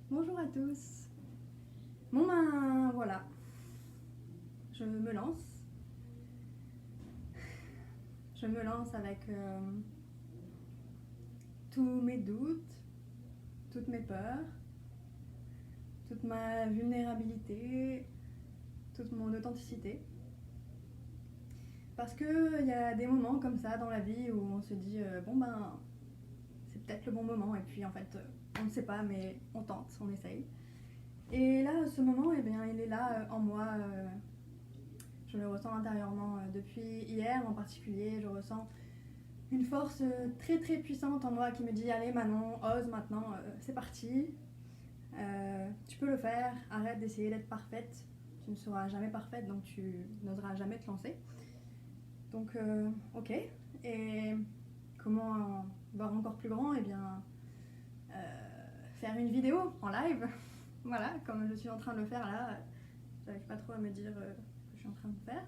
Bonjour à tous. Bon ben voilà, je me lance. Je me lance avec tous mes doutes, toutes mes peurs, toute ma vulnérabilité, toute mon authenticité. Parce qu'il y a des moments comme ça dans la vie où on se dit bon ben c'est peut-être le bon moment et puis en fait on ne sait pas mais on tente, on essaye. Et là ce moment eh bien, il est là en moi, je le ressens intérieurement depuis hier en particulier, je ressens une force très très puissante en moi qui me dit allez Manon, ose maintenant, c'est parti, tu peux le faire, arrête d'essayer d'être parfaite, tu ne seras jamais parfaite donc tu n'oseras jamais te lancer. Donc ok, et comment voir encore plus grand? Eh bien faire une vidéo en live, voilà, comme je suis en train de le faire là, j'arrive pas trop à me dire ce que je suis en train de faire.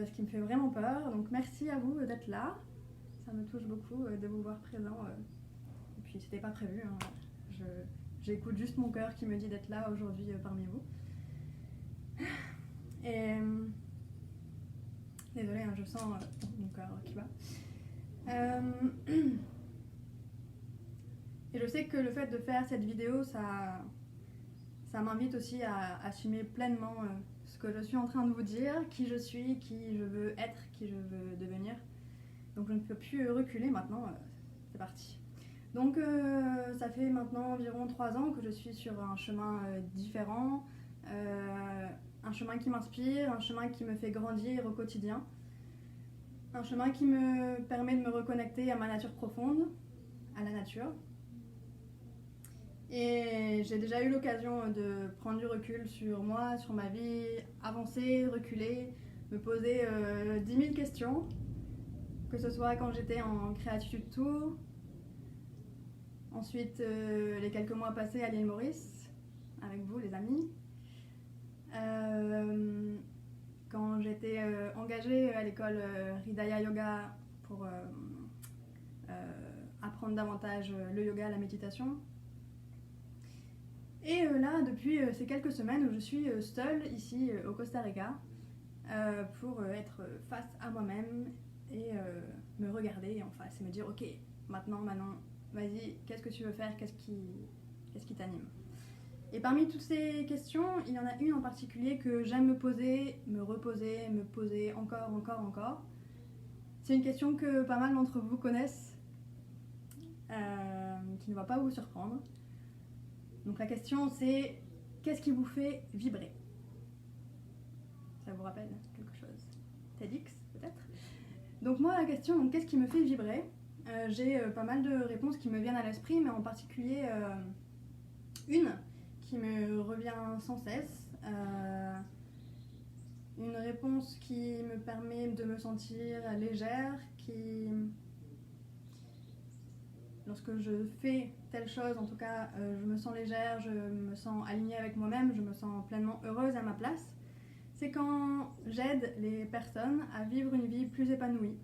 Ce qui me fait vraiment peur, donc merci à vous d'être là, ça me touche beaucoup de vous voir présent, et puis c'était pas prévu, hein. J'écoute juste mon cœur qui me dit d'être là aujourd'hui parmi vous. Et désolée, hein, je sens mon cœur qui bat. Et je sais que le fait de faire cette vidéo, ça m'invite aussi à assumer pleinement ce que je suis en train de vous dire, qui je suis, qui je veux être, qui je veux devenir. Donc je ne peux plus reculer maintenant, c'est parti. Donc ça fait maintenant environ 3 ans que je suis sur un chemin différent, un chemin qui m'inspire, un chemin qui me fait grandir au quotidien, un chemin qui me permet de me reconnecter à ma nature profonde, à la nature. Et j'ai déjà eu l'occasion de prendre du recul sur moi, sur ma vie, avancer, reculer, me poser 10 000 questions, que ce soit quand j'étais en Créatitude Tour, ensuite les quelques mois passés à l'île Maurice, avec vous les amis, quand j'étais engagée à l'école Hridaya Yoga pour apprendre davantage le yoga, la méditation. Et là, depuis ces quelques semaines où je suis seule ici au Costa Rica pour être face à moi-même et me regarder en face et me dire ok, maintenant Manon, vas-y, qu'est-ce que tu veux faire, qu'est-ce qui t'anime? Et parmi toutes ces questions, il y en a une en particulier que j'aime me poser, me reposer, me poser encore. C'est une question que pas mal d'entre vous connaissent, qui ne va pas vous surprendre. Donc la question c'est, qu'est-ce qui vous fait vibrer? Ça vous rappelle quelque chose? TEDx peut-être? Donc moi la question, donc, qu'est-ce qui me fait vibrer? J'ai pas mal de réponses qui me viennent à l'esprit, mais en particulier une qui me revient sans cesse. Une réponse qui me permet de me sentir légère, qui... Lorsque je fais telle chose, en tout cas, je me sens légère, je me sens alignée avec moi-même, je me sens pleinement heureuse à ma place. C'est quand j'aide les personnes à vivre une vie plus épanouie.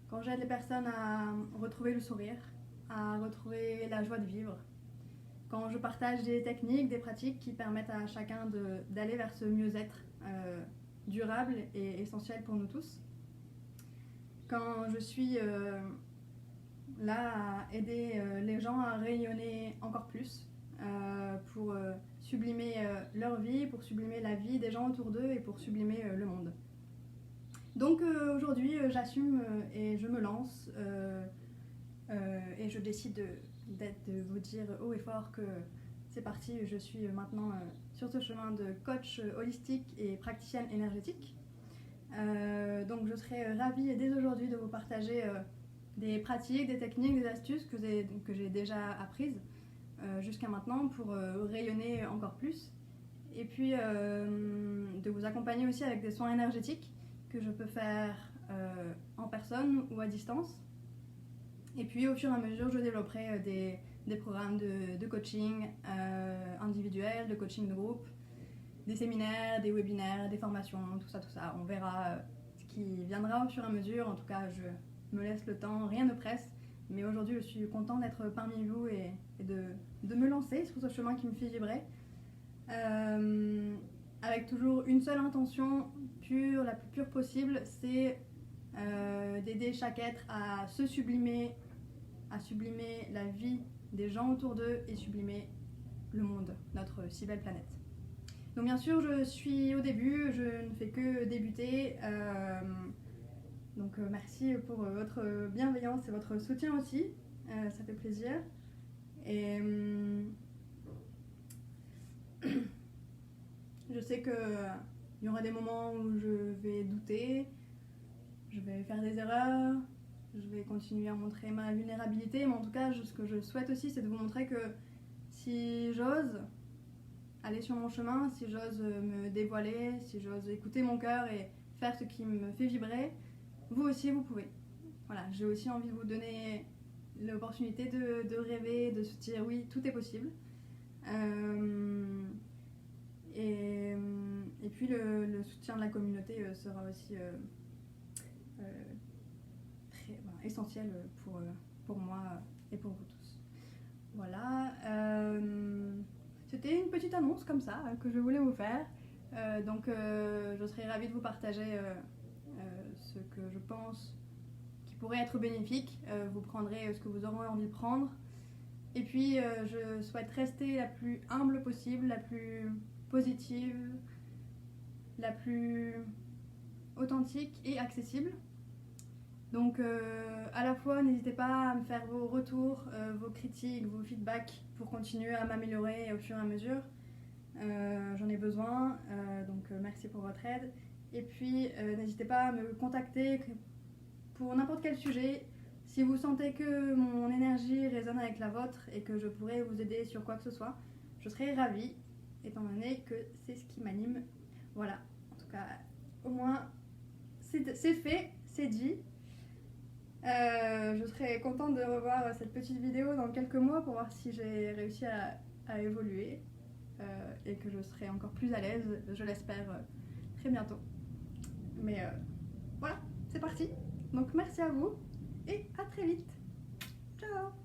Quand j'aide les personnes à retrouver le sourire, à retrouver la joie de vivre. Quand je partage des techniques, des pratiques qui permettent à chacun d'aller vers ce mieux-être durable et essentiel pour nous tous. Quand je suis là à aider les gens à rayonner encore plus pour sublimer leur vie, pour sublimer la vie des gens autour d'eux et pour sublimer le monde. Donc aujourd'hui j'assume et je me lance et je décide de vous dire haut et fort que c'est parti, je suis maintenant sur ce chemin de coach holistique et praticienne énergétique. Donc je serais ravie dès aujourd'hui de vous partager des pratiques, des techniques, des astuces que j'ai déjà apprises jusqu'à maintenant pour rayonner encore plus. Et puis de vous accompagner aussi avec des soins énergétiques que je peux faire en personne ou à distance. Et puis au fur et à mesure, je développerai des programmes de coaching individuel, de coaching de groupe, des séminaires, des webinaires, des formations, tout ça. On verra ce qui viendra au fur et à mesure. En tout cas, je me laisse le temps, rien ne presse. Mais aujourd'hui, je suis contente d'être parmi vous et de me lancer sur ce chemin qui me fait vibrer. Avec toujours une seule intention pure, la plus pure possible, c'est d'aider chaque être à se sublimer, à sublimer la vie des gens autour d'eux et sublimer le monde, notre si belle planète. Donc bien sûr, je suis au début, je ne fais que débuter. Donc merci pour votre bienveillance et votre soutien aussi, ça fait plaisir. Et je sais qu'il y aura des moments où je vais douter, je vais faire des erreurs, je vais continuer à montrer ma vulnérabilité, mais en tout cas, ce que je souhaite aussi, c'est de vous montrer que si j'ose aller sur mon chemin, si j'ose me dévoiler, si j'ose écouter mon cœur et faire ce qui me fait vibrer, vous aussi, vous pouvez. Voilà, j'ai aussi envie de vous donner l'opportunité de rêver, de se dire oui, tout est possible. Et puis le soutien de la communauté sera aussi très essentiel pour moi et pour vous tous. Voilà. C'était une petite annonce comme ça que je voulais vous faire. Donc je serais ravie de vous partager ce que je pense qui pourrait être bénéfique. Vous prendrez ce que vous aurez envie de prendre. Et puis je souhaite rester la plus humble possible, la plus positive, la plus authentique et accessible. Donc à la fois n'hésitez pas à me faire vos retours, vos critiques, vos feedbacks pour continuer à m'améliorer au fur et à mesure. J'en ai besoin, donc merci pour votre aide. Et puis n'hésitez pas à me contacter pour n'importe quel sujet. Si vous sentez que mon énergie résonne avec la vôtre et que je pourrais vous aider sur quoi que ce soit, je serais ravie, étant donné que c'est ce qui m'anime. Voilà, en tout cas, au moins c'est fait, c'est dit. Je serais contente de revoir cette petite vidéo dans quelques mois pour voir si j'ai réussi à évoluer et que je serai encore plus à l'aise, je l'espère, très bientôt. Mais voilà, c'est parti. Donc merci à vous et à très vite. Ciao.